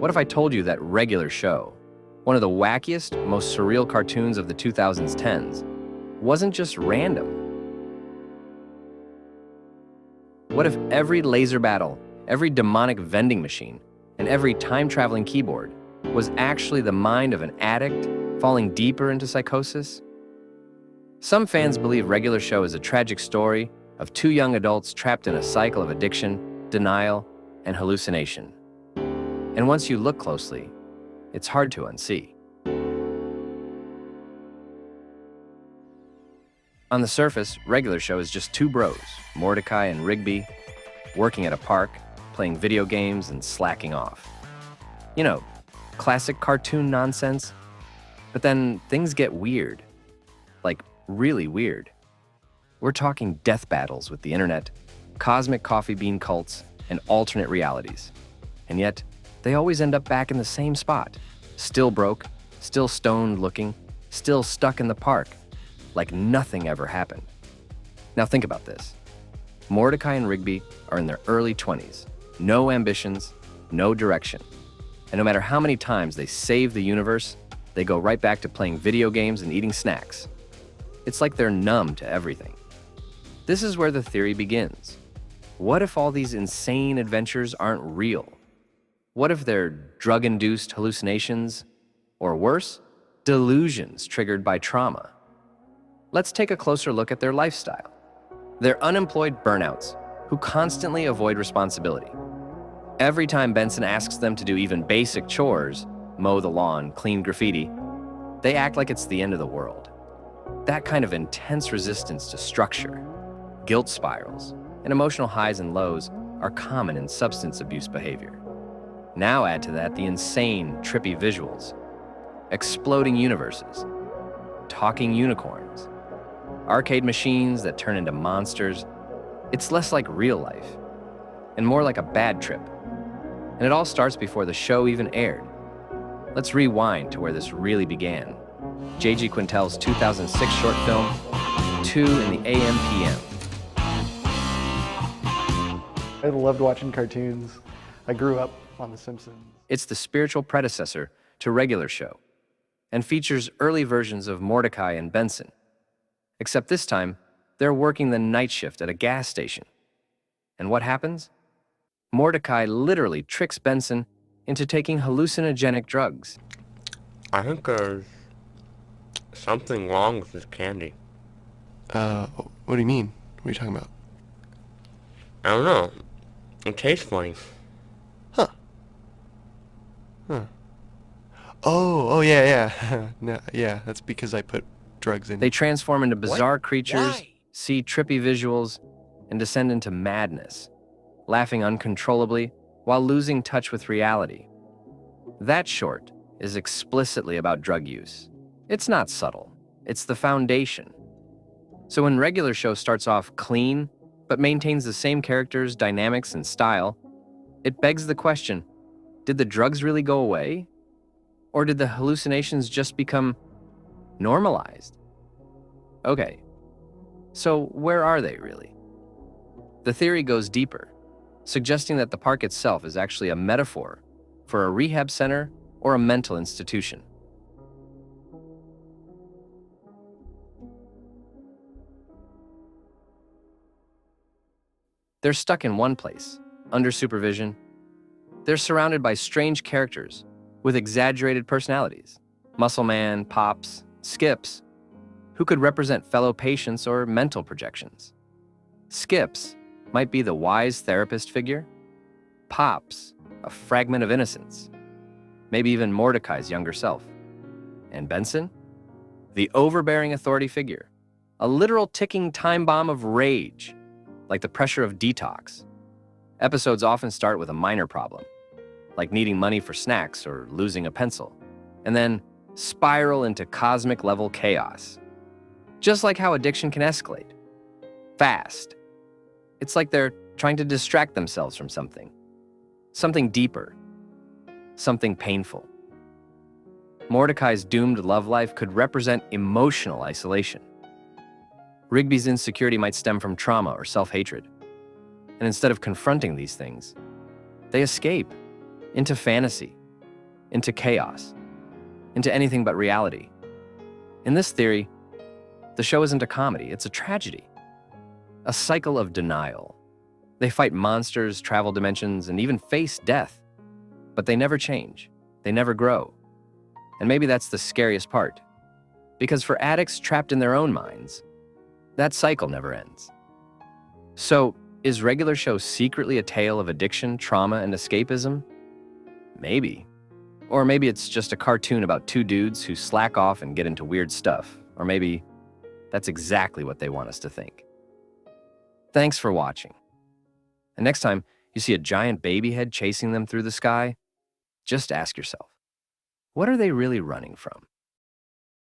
What if I told you that Regular Show, one of the wackiest, most surreal cartoons of the 2010s, wasn't just random? What if every laser battle, every demonic vending machine, and every time-traveling keyboard was actually the mind of an addict falling deeper into psychosis? Some fans believe Regular Show is a tragic story of two young adults trapped in a cycle of addiction, denial, and hallucination. And once you look closely, it's hard to unsee. On the surface, Regular Show is just two bros, Mordecai and Rigby, working at a park, playing video games and slacking off. You know, classic cartoon nonsense. But then things get weird. Like, really weird. We're talking death battles with the internet, cosmic coffee bean cults, and alternate realities. And yet, they always end up back in the same spot. Still broke, still stoned looking, still stuck in the park, like nothing ever happened. Now think about this. Mordecai and Rigby are in their early 20s, no ambitions, no direction. And no matter how many times they save the universe, they go right back to playing video games and eating snacks. It's like they're numb to everything. This is where the theory begins. What if all these insane adventures aren't real? What if they're drug-induced hallucinations, or worse, delusions triggered by trauma? Let's take a closer look at their lifestyle. They're unemployed burnouts who constantly avoid responsibility. Every time Benson asks them to do even basic chores, mow the lawn, clean graffiti, they act like it's the end of the world. That kind of intense resistance to structure, guilt spirals, and emotional highs and lows are common in substance abuse behavior. Now add to that the insane, trippy visuals, exploding universes, talking unicorns, arcade machines that turn into monsters. It's less like real life and more like a bad trip. And it all starts before the show even aired. Let's rewind to where this really began. J.G. Quintel's 2006 short film, 2 in the AM PM. I loved watching cartoons. I grew up on The Simpsons. It's the spiritual predecessor to Regular Show and features early versions of Mordecai and Benson. Except this time, they're working the night shift at a gas station. And what happens? Mordecai literally tricks Benson into taking hallucinogenic drugs. I think there's something wrong with this candy. What do you mean? What are you talking about? I don't know. It tastes funny. Huh. Oh, yeah. No, yeah, that's because I put drugs in. They transform into bizarre creatures, see trippy visuals, and descend into madness, laughing uncontrollably while losing touch with reality. That short is explicitly about drug use. It's not subtle. It's the foundation. So when Regular Show starts off clean, but maintains the same characters, dynamics, and style, it begs the question, did the drugs really go away? Or did the hallucinations just become normalized? Okay, so where are they really? The theory goes deeper, suggesting that the park itself is actually a metaphor for a rehab center or a mental institution. They're stuck in one place, under supervision. They're surrounded by strange characters with exaggerated personalities, Muscle Man, Pops, Skips, who could represent fellow patients or mental projections. Skips might be the wise therapist figure, Pops, a fragment of innocence, maybe even Mordecai's younger self. And Benson, the overbearing authority figure, a literal ticking time bomb of rage, like the pressure of detox. Episodes often start with a minor problem, like needing money for snacks or losing a pencil, and then spiral into cosmic-level chaos. Just like how addiction can escalate. Fast. It's like they're trying to distract themselves from something. Something deeper. Something painful. Mordecai's doomed love life could represent emotional isolation. Rigby's insecurity might stem from trauma or self-hatred. And instead of confronting these things, they escape into fantasy, into chaos, into anything but reality. In this theory, the show isn't a comedy, it's a tragedy, a cycle of denial. They fight monsters, travel dimensions, and even face death, but they never change, they never grow. And maybe that's the scariest part, because for addicts trapped in their own minds, that cycle never ends. So, is Regular Show secretly a tale of addiction, trauma, and escapism? Maybe. Or maybe it's just a cartoon about two dudes who slack off and get into weird stuff. Or maybe that's exactly what they want us to think. Thanks for watching. And next time you see a giant baby head chasing them through the sky, just ask yourself, what are they really running from?